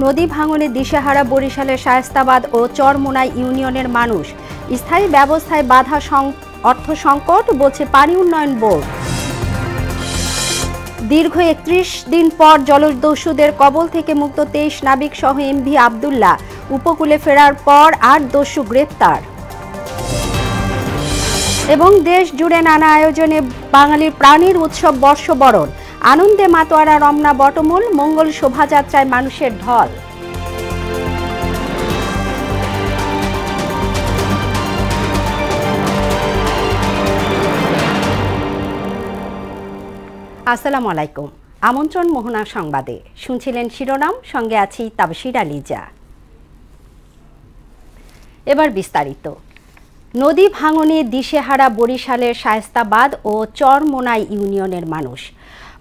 নদী ভাঙনে দিশেহারা বরিশালের শায়েস্তাবাদ ও চরমোনাই ইউনিয়নের মানুষ। স্থায়ী ব্যবস্থায় বাধা অর্থ সংকট, বলছে পানি উন্নয়ন বোর্ড। দীর্ঘ ৩১ দিন পর জলদস্যুদের কবল থেকে মুক্ত ২৩ নাবিক সহ এমভি আবদুল্লাহ। উপকূলে ফেরার পর ৮ দস্যু গ্রেপ্তার। এবং দেশ জুড়ে নানা আয়োজনে বাঙালির প্রাণীর উৎসব বর্ষবরণ। আনন্দে মাতোয়ারা রমনা বটমূল, মঙ্গল শোভাযাত্রায় মানুষের ঢল। আসসালামু আলাইকুম। আমন্ত্রণ মোহনা সংবাদে। শুনছিলেন শিরোনাম, সঙ্গে আছি তাবশিরা লিজা। এবার বিস্তারিত। নদী ভাঙনে দিশেহারা বরিশালের শায়েস্তাবাদ ও চরমোনাই ইউনিয়নের মানুষ।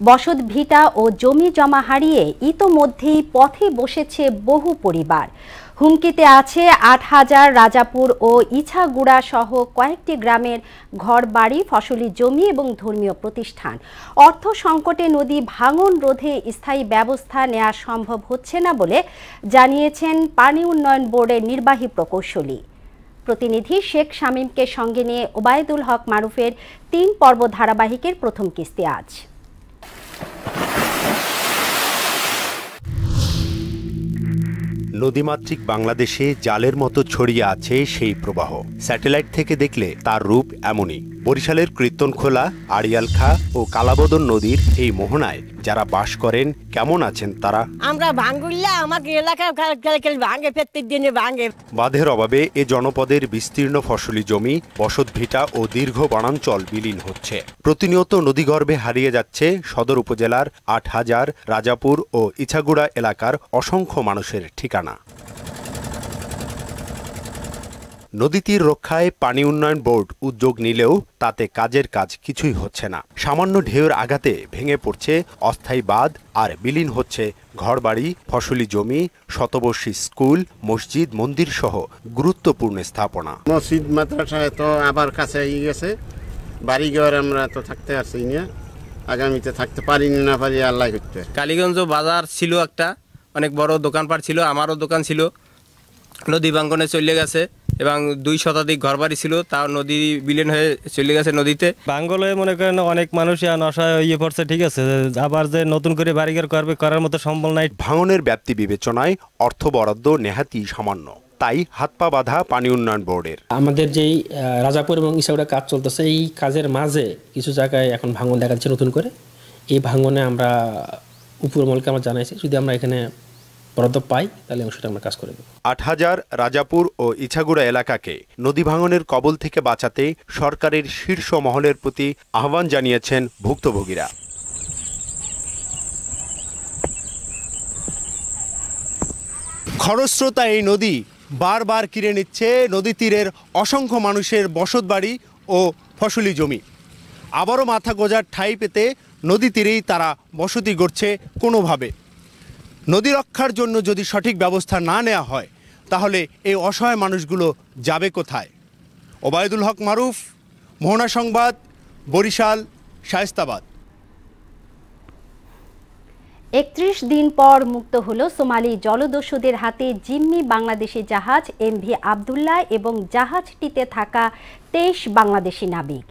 বসত ভিটা ও জমি জমা হারিয়ে ইতোমধ্যেই পথে বসেছে বহু পরিবার। হুমকিতে আছে ৮,০০০ রাজাপুর ও ইছাগুড়া সহ কয়েকটি গ্রামের ঘরবাড়ি, ফসলি জমি এবং ধর্মীয় প্রতিষ্ঠান। অর্থ সংকটে নদী ভাঙন রোধে স্থায়ী ব্যবস্থা নেওয়া সম্ভব হচ্ছে না বলে জানিয়েছেন পানি উন্নয়ন বোর্ডের নির্বাহী প্রকৌশলী। প্রতিনিধি শেখ শামীমকে সঙ্গে নিয়ে ওবায়দুল হক মারুফের ৩ পর্ব ধারাবাহিকের প্রথম কিস্তি আজ। নদীমাতৃক বাংলাদেশে জালের মতো ছড়িয়ে আছে সেই প্রবাহ। স্যাটেলাইট থেকে দেখলে তার রূপ এমনই। বরিশালের কীর্তনখোলা, আড়িয়ালখা ও কালাবদন নদীর এই মোহনায় যারা বাস করেন, কেমন আছেন তারা? আমরা ভাঙ্গুল্লা, আমাকে এলাকা ভাঙে, প্রত্যেক দিনে ভাঙে। বাঁধের অভাবে এ জনপদের বিস্তীর্ণ ফসলি জমি, বসতভিটা ও দীর্ঘ বনাঞ্চল বিলীন হচ্ছে। প্রতিনিয়ত নদীগর্ভে হারিয়ে যাচ্ছে সদর উপজেলার ৮,০০০, রাজাপুর ও ইছাগুড়া এলাকার অসংখ্য মানুষের ঠিকানা। নদী তীর রক্ষায় পানি উন্নয়ন বোর্ড উদ্যোগ নিলেও তাতে কাজের কাজ কিছুই হচ্ছে না। সামান্য ঢেউয়ের আঘাতে ভেঙে পড়ছে অস্থায়ী বাঁধ আর বিলীন হচ্ছে ঘরবাড়ি, ফসলি জমি, শতবর্ষী স্কুল, মসজিদ, মন্দির সহ গুরুত্বপূর্ণ স্থাপনা। মসজিদ মাদ্রাসায় তো আবার কাছে গেছে, বাড়িঘর আমরা তো থাকতে পারছি না, আগামীতে থাকতে পারিনি, না পারি আল্লাহ করতে। কালীগঞ্জ বাজার ছিল, একটা অনেক বড় দোকানপাট ছিল, আমারও দোকান ছিল, নদী ভাঙ্গনে চলে গেছে এবং ২ শতাধিক ঘরবাড়ি ছিল, তাও নদী বিলীন হয়ে চলে গেছে নদীতে। ভাঙ্গলে মনে করেন অনেক মানুষ নশায় ইয়ে পড়ছে, ঠিক আছে, আবার যে নতুন করে বাড়িঘর করার মতো সম্বল নাই। ভাঙনের ব্যাপ্তি বিবেচনায় অর্থ বরাদ্দ নেহাতি সামান্য, তাই হাত পা বাঁধা পানি উন্নয়ন বোর্ডের। আমাদের যেই রাজাপুর এবং ইছাগুড়া কাজ চলতেছে, এই কাজের মাঝে কিছু জায়গায় এখন ভাঙন দেখা যাচ্ছে নতুন করে। এই ভাঙনে আমরা উপরমহলকে আমরা জানাইছি, যদি আমরা এখানে বরাদ্দ পাই তাহলে সেটা আমরা কাজ করে দেব। ৮,০০০, রাজাপুর ও ইছাগুড়া এলাকাকে নদী ভাঙনের কবল থেকে বাঁচাতে সরকারের শীর্ষ মহলের প্রতি আহ্বান জানিয়েছেন ভুক্তভোগীরা। খরস্রোতা এই নদী বারবার কিনে নিচ্ছে নদী তীরের অসংখ্য মানুষের বসতবাড়ি ও ফসলি জমি। আবারও মাথা গোঁজার ঠাঁই পেতে নদী তীরেই তারা বসতি গড়ছে কোনোভাবে। নদী রক্ষার জন্য যদি সঠিক ব্যবস্থা না নেওয়া হয়, তাহলে এই অসহায় মানুষগুলো যাবে কোথায়? ওবায়দুল হক মারুফ, মোহনা সংবাদ, বরিশাল, শায়েস্তাবাদ। ৩১ দিন পর মুক্ত হলো সোমালি জলদস্যুদের হাতে জিম্মি বাংলাদেশি জাহাজ এমভি আবদুল্লাহ এবং জাহাজটিতে থাকা ২৩ বাংলাদেশি নাবিক।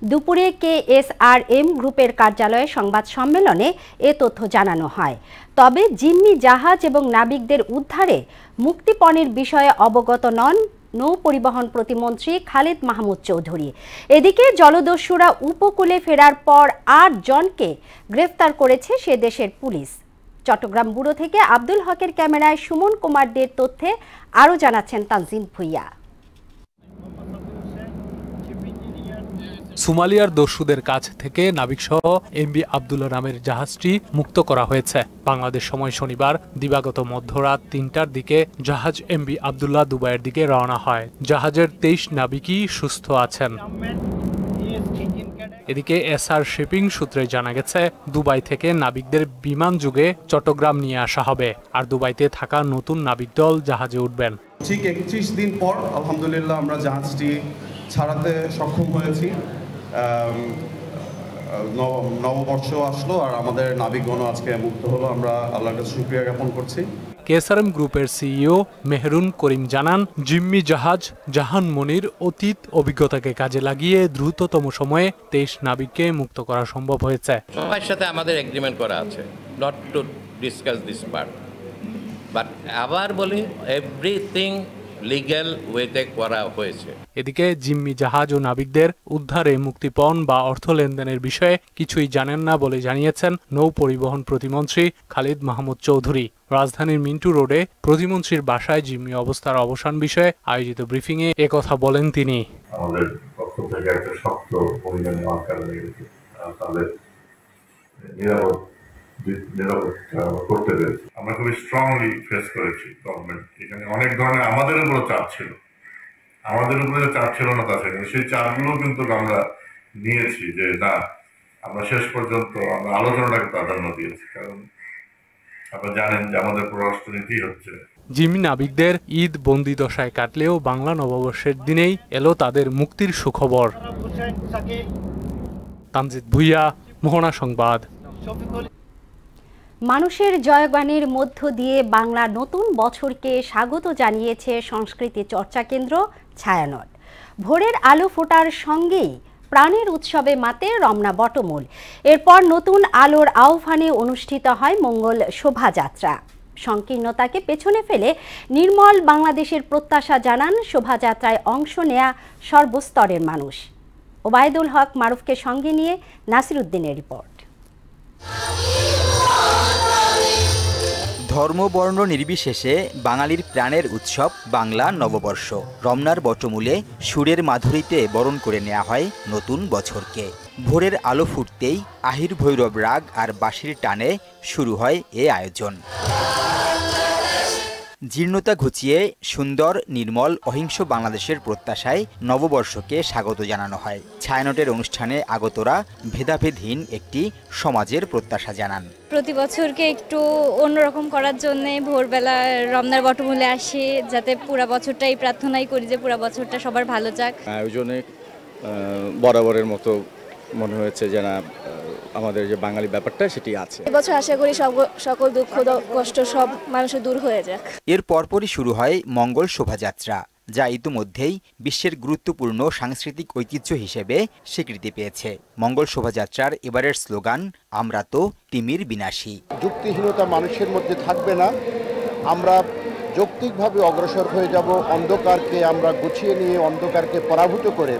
দুপুরে KSRM গ্রুপের কার্যালয়ে সংবাদ সম্মেলনে এ তথ্য জানানো হয়। তবে জিম্মি জাহাজ এবং নাবিকদের উদ্ধারে মুক্তিপণের বিষয়ে অবগত নন নৌ পরিবহন প্রতিমন্ত্রী খালিদ মাহমুদ চৌধুরী। এদিকে জলদস্যুরা উপকূলে ফেরার পর ৮ জনকে গ্রেফতার করেছে সে দেশের পুলিশ। চট্টগ্রাম ব্যুরো থেকে আব্দুল হকের ক্যামেরায় সুমন কুমার দের তথ্যে আরও জানাচ্ছেন তানজিম ভুইয়া। সোমালিয়ার দস্যুদের কাছ থেকে নাবিকসহ এমভি আবদুল্লাহ নামের জাহাজটি মুক্ত করা হয়েছে। বাংলাদেশ সময় শনিবার দিবাগত মধ্যরাত ৩টার দিকে জাহাজ এমভি আবদুল্লাহ দুবাইয়ের দিকে রওনা হয়। জাহাজের ২৩ নাবিকই সুস্থ আছেন। এদিকে SR শিপিং সূত্রে জানা গেছে, দুবাই থেকে নাবিকদের বিমান যুগে চট্টগ্রাম নিয়ে আসা হবে, আর দুবাইতে থাকা নতুন নাবিক দল জাহাজে উঠবেন। ঠিক ৩১ দিন পর আলহামদুলিল্লাহ আমরা জাহাজটি ছাড়াতে সক্ষম হয়েছি। নববর্ষ আসলো আর আমাদের নাবিকগণ আজকে মুক্ত হলো, আমরা আল্লাহর কাছে শুকরিয়া জ্ঞাপন করছি। কেএসআরএম গ্রুপের সিইও মেহরুন করিম জানান, জিম্মি জাহাজ জাহান মনির অতীত অভিজ্ঞতাকে কাজে লাগিয়ে দ্রুততম সময়ে 23 নাবিককে মুক্ত করা সম্ভব হয়েছে। সবার সাথে আমাদের এগ্রিমেন্ট করা আছে not to discuss this part, but আবার বলি এভরিথিং লিগ্যাল ওয়েতে করা হয়েছে। এদিকে জিম্মি জাহাজ ও নাবিকদের উদ্ধারে মুক্তিপণ বা অর্থ লেনদেনের বিষয়ে কিছুই জানেন না বলে জানিয়েছেন নৌ পরিবহন প্রতিমন্ত্রী খালিদ মাহমুদ চৌধুরী। রাজধানীর মিন্টু রোডে প্রতিমন্ত্রীর বাসায় জিম্মি অবস্থার অবসান বিষয়ে আয়োজিত ব্রিফিংয়ে একথা বলেন তিনি। আমাদের পক্ষ থেকে একটা শক্ত ভূমিকা নেওয়ার কারণে তাদের নিরাপত্তা করতে পেরেছি। আমরা খুবই স্ট্রংলি ফেস করেছি গভর্নমেন্ট। এখানে অনেক ধরনের আমাদের উপরে চাপ ছিল, আমাদের উপরে চাপ ছিল না তা থেকে সেই চাপগুলো কিন্তু আমরা নিয়েছি, যে না আমরা শেষ পর্যন্ত আমরা আলোচনাটাকে প্রাধান্য দিয়েছি, কারণ আপনারা জানেন যে আমাদের পররাষ্ট্রনীতি হচ্ছে। জিম্মি নাবিকদের ঈদ বন্দি দশায় কাটলেও বাংলা নববর্ষের দিনেই এলো তাদের মুক্তির সুখবর। তামজিদ ভুইয়া, মোহনা সংবাদ। মানুষের জয়গানের মধ্য দিয়ে বাংলা নতুন বছরকে স্বাগত জানিয়েছে সংস্কৃতি চর্চা কেন্দ্র ছায়ানট। ভোরের আলো ফোটার সঙ্গেই প্রাণের উৎসবে মাতে রমনা বটমূল। এরপর নতুন আলোর আহ্বানে অনুষ্ঠিত হয় মঙ্গল শোভাযাত্রা। সংকীর্ণতাকে পেছনে ফেলে নির্মল বাংলাদেশের প্রত্যাশা জানান শোভাযাত্রায় অংশ নেয়া সর্বস্তরের মানুষ। ওবায়দুল হক মারুফকে সঙ্গে নিয়ে নাসির উদ্দিনের রিপোর্ট। ধর্ম বর্ণ নির্বিশেষে বাঙালির প্রাণের উৎসব বাংলা নববর্ষ। রমনার বটমূলে সুরের মাধুরীতে বরণ করে নেওয়া হয় নতুন বছরকে। ভোরের আলো ফুটতেই আহির ভৈরব রাগ আর বাঁশির টানে শুরু হয় এ আয়োজন। জীর্ণতা ঘুচিয়ে সুন্দর নির্মল অহিংস বাংলাদেশের প্রত্যাশায় নববর্ষকে স্বাগত জানানো হয়। ছায়ানটের অনুষ্ঠানে আগতরা ভেদাভেদহীন একটি সমাজের প্রত্যাশা জানান। প্রতি বছরকে একটু অন্যরকম করার জন্য ভোরবেলা রমনার বটমূলে আসি, যাতে পুরা বছরটাই প্রার্থনাই করি যে পুরা বছরটা সবার ভালো যাক। আয়োজনে বরাবরের মতো মনে হয়েছে যে না আমাদের যে বাঙালি ব্যাপারটা সেটি আছে। এবছর আশা করি সকল দুঃখ কষ্ট সব মানুষের দূর হয়ে যাক। এর পরপরই শুরু হয় মঙ্গল শোভাযাত্রা, যা ইতিমধ্যেই বিশ্বের গুরুত্বপূর্ণ সাংস্কৃতিক ঐতিহ্য হিসেবে স্বীকৃতি পেয়েছে। মঙ্গল শোভাযাত্রার এবারের স্লোগান আমরা তো তিমির বিনাশী। যুক্তিহীনতা মানুষের মধ্যে থাকবে না, আমরা যৌক্তিকভাবে অগ্রসর হয়ে যাব। অন্ধকারকে আমরা গুছিয়ে নিয়ে অন্ধকারকে পরাভূত করে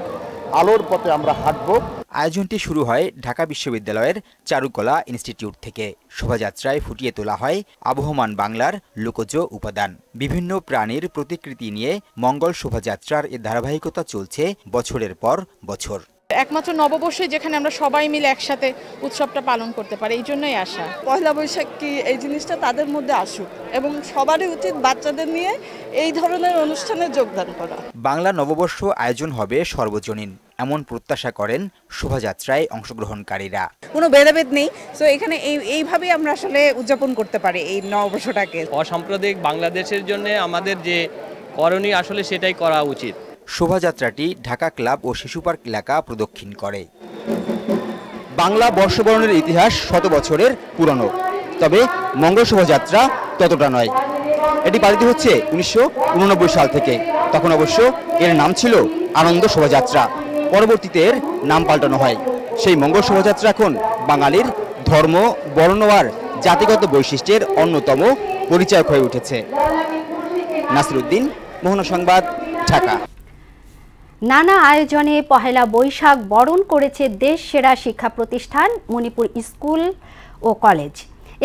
আলোর পথে আমরা হাঁটব। আয়োজনটি শুরু হয় ঢাকা বিশ্ববিদ্যালয়ের চারুকলা ইনস্টিটিউট থেকে। শোভাযাত্রায় ফুটিয়ে তোলা হয় আবহমান বাংলার লোকজ উপাদান। বিভিন্ন প্রাণীর প্রতিকৃতি নিয়ে মঙ্গল শোভাযাত্রার এ ধারাবাহিকতা চলছে বছরের পর বছর। একমাত্র নববর্ষে যেখানে আমরা সবাই মিলে একসাথে উৎসবটা পালন করতে পারি, এই জন্যই আসা। পয়লা বৈশাখ কি এই জিনিসটা তাদের মধ্যে আসুক এবং সবারই উচিত বাচ্চাদের নিয়ে এই ধরনের অনুষ্ঠানে যোগদান করা। বাংলা নববর্ষ আয়োজন হবে সর্বজনীন, এমন প্রত্যাশা করেন শোভাযাত্রায় অংশগ্রহণকারীরা। কোনো ভেদাভেদ নেই, তো এখানে এইভাবেই আমরা আসলে উদযাপন করতে পারি এই নববর্ষটাকে। অসাম্প্রদায়িক বাংলাদেশের জন্য আমাদের যে করণীয় আসলে সেটাই করা উচিত। শোভাযাত্রাটি ঢাকা ক্লাব ও শিশু পার্ক এলাকা প্রদক্ষিণ করে। বাংলা বর্ষবরণের ইতিহাস শত বছরের পুরনো, তবে মঙ্গল শোভাযাত্রা ততটা নয়। এটি পালিত হচ্ছে 1989 সাল থেকে। তখন অবশ্য এর নাম ছিল আনন্দ শোভাযাত্রা। পরবর্তীতে এর নাম পাল্টানো হয়। সেই মঙ্গল শোভাযাত্রা এখন বাঙালির ধর্ম, বর্ণ আর জাতিগত বৈশিষ্ট্যের অন্যতম পরিচয় হয়ে উঠেছে। নাসির উদ্দিন, মোহনা সংবাদ, ঢাকা। নানা আয়োজনে পহেলা বৈশাখ বরণ করেছে দেশ সেরা শিক্ষা প্রতিষ্ঠান মণিপুর স্কুল ও কলেজ।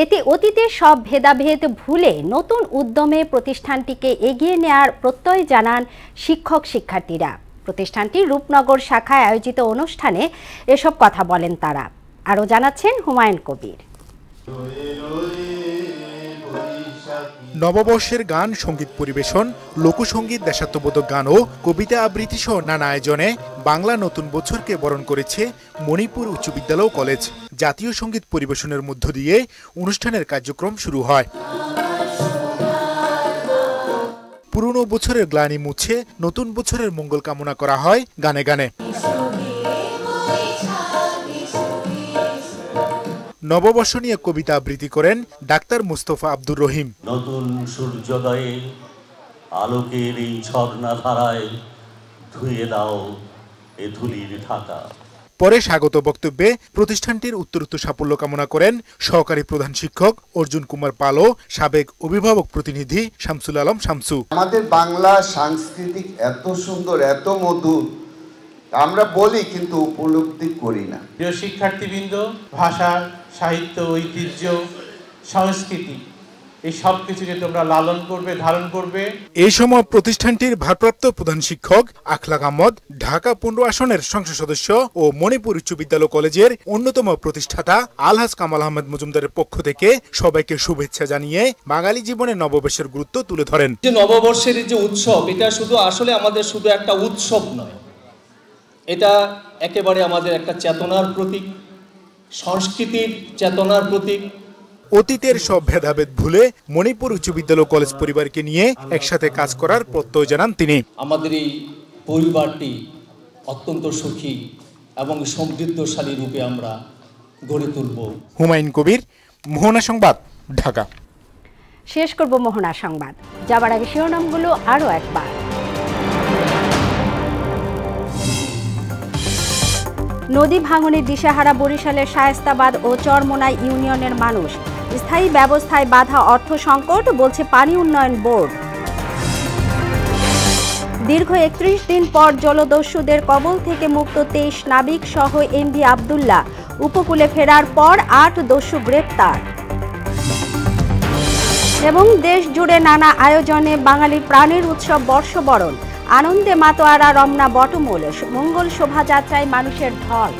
এতে অতীতের সব ভেদাভেদ ভুলে নতুন উদ্যমে প্রতিষ্ঠানটিকে এগিয়ে নেয়ার প্রত্যয় জানান শিক্ষক শিক্ষার্থীরা। প্রতিষ্ঠানটির রূপনগর শাখায় আয়োজিত অনুষ্ঠানে এসব কথা বলেন তারা। আরও জানাচ্ছেন হুমায়ুন কবির। নববর্ষের গান, সঙ্গীত পরিবেশন, লোকসঙ্গীত, দেশাত্মবোধক গান ও কবিতা আবৃত্তি সহ নানা আয়োজনে বাংলা নতুন বছরকে বরণ করেছে মণিপুর উচ্চ বিদ্যালয় কলেজ। জাতীয় সঙ্গীত পরিবেশনের মধ্য দিয়ে অনুষ্ঠানের কার্যক্রম শুরু হয়। পুরনো বছরের গ্লানি মুছে নতুন বছরের মঙ্গল কামনা করা হয় গানে গানে। নববর্ষ নিয়ে কবিতা আবৃত্তি করেন ডাক্তার মুস্তফা আব্দুর রহিম। নতুন সূর্যোদয়ে আলোকের এই ঝর্ণা ধারায় ধুয়ে দাও এ ধুলির ঢাকা। পরে স্বাগত বক্তব্যে প্রতিষ্ঠানটির উত্তরোত্তর সাফল্য কামনা করেন সহকারী প্রধান শিক্ষক অর্জুন কুমার পাল ও সাবেক অভিভাবক প্রতিনিধি শামসুল আলম শামসু। আমাদের বাংলা সাংস্কৃতিক এত সুন্দর, এত মধুর, আমরা বলি কিন্তু উপলব্ধি করি না। প্রিয় শিক্ষার্থীবৃন্দ, ভাষা, সাহিত্য, ঐতিহ্য, সংস্কৃতি এই সব কিছুকে তোমরা লালন করবে, ধারণ করবে। এই সময় প্রতিষ্ঠানটির ভারপ্রাপ্ত প্রধান শিক্ষক আখলাক আহমদ, ঢাকা 15 আসনের সংসদ সদস্য ও মণিপুর উচ্চ বিদ্যালয় কলেজের অন্যতম প্রতিষ্ঠাতা আলহাজ কামাল আহমেদ মজুমদারের পক্ষ থেকে সবাইকে শুভেচ্ছা জানিয়ে বাঙালি জীবনে নববর্ষের গুরুত্ব তুলে ধরেন। যে নববর্ষের যে উৎসব, এটা শুধু আসলে আমাদের শুধু একটা উৎসব নয়, এটা একেবারে আমাদের একটা চেতনার প্রতীক, সংস্কৃতির চেতনার প্রতীক। অতীতের সব ভেদাভেদ ভুলে মণিপুর উচ্চ বিদ্যালয় কলেজ পরিবারকে নিয়ে একসাথে কাজ করার প্রত্যয় জানান তিনি। আমাদের এই পরিবারটি অত্যন্ত সুখী এবং সমৃদ্ধশালী রূপে আমরা গড়ে তুলব। হুমায়ুন কবির, মোহনা সংবাদ, ঢাকা। শেষ করব মোহনা সংবাদ, যাবার আগে শিরোনামগুলো আরও একবার। নদী ভাঙনে দিশেহারা বরিশালের শায়েস্তাবাদ ও চরমোনাই ইউনিয়নের মানুষ। স্থায়ী ব্যবস্থায় বাধা অর্থ সংকট, বলছে পানি উন্নয়ন বোর্ড। দীর্ঘ 31 দিন পর জলদস্যুদের কবল থেকে মুক্ত 23 নাবিক সহ এমভি আবদুল্লাহ। উপকূলে ফেরার পর 8 দস্যু গ্রেপ্তার। এবং দেশ জুড়ে নানা আয়োজনে বাঙালির প্রাণের উৎসব বর্ষবরণ। আনন্দে মাতোয়ারা রমনা বটমূল, মঙ্গল শোভাযাত্রায় মানুষের ঢল।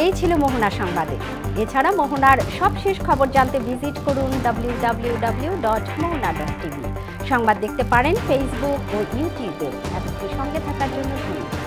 এই ছিল মোহনা সংবাদে। এছাড়া মোহনার সবশেষ খবর জানতে ভিজিট করুন www.mohana.tv। সংবাদ দেখতে পারেন ফেসবুক ও ইউটিউবে। এতক্ষণ সঙ্গে থাকার জন্য ধন্যবাদ।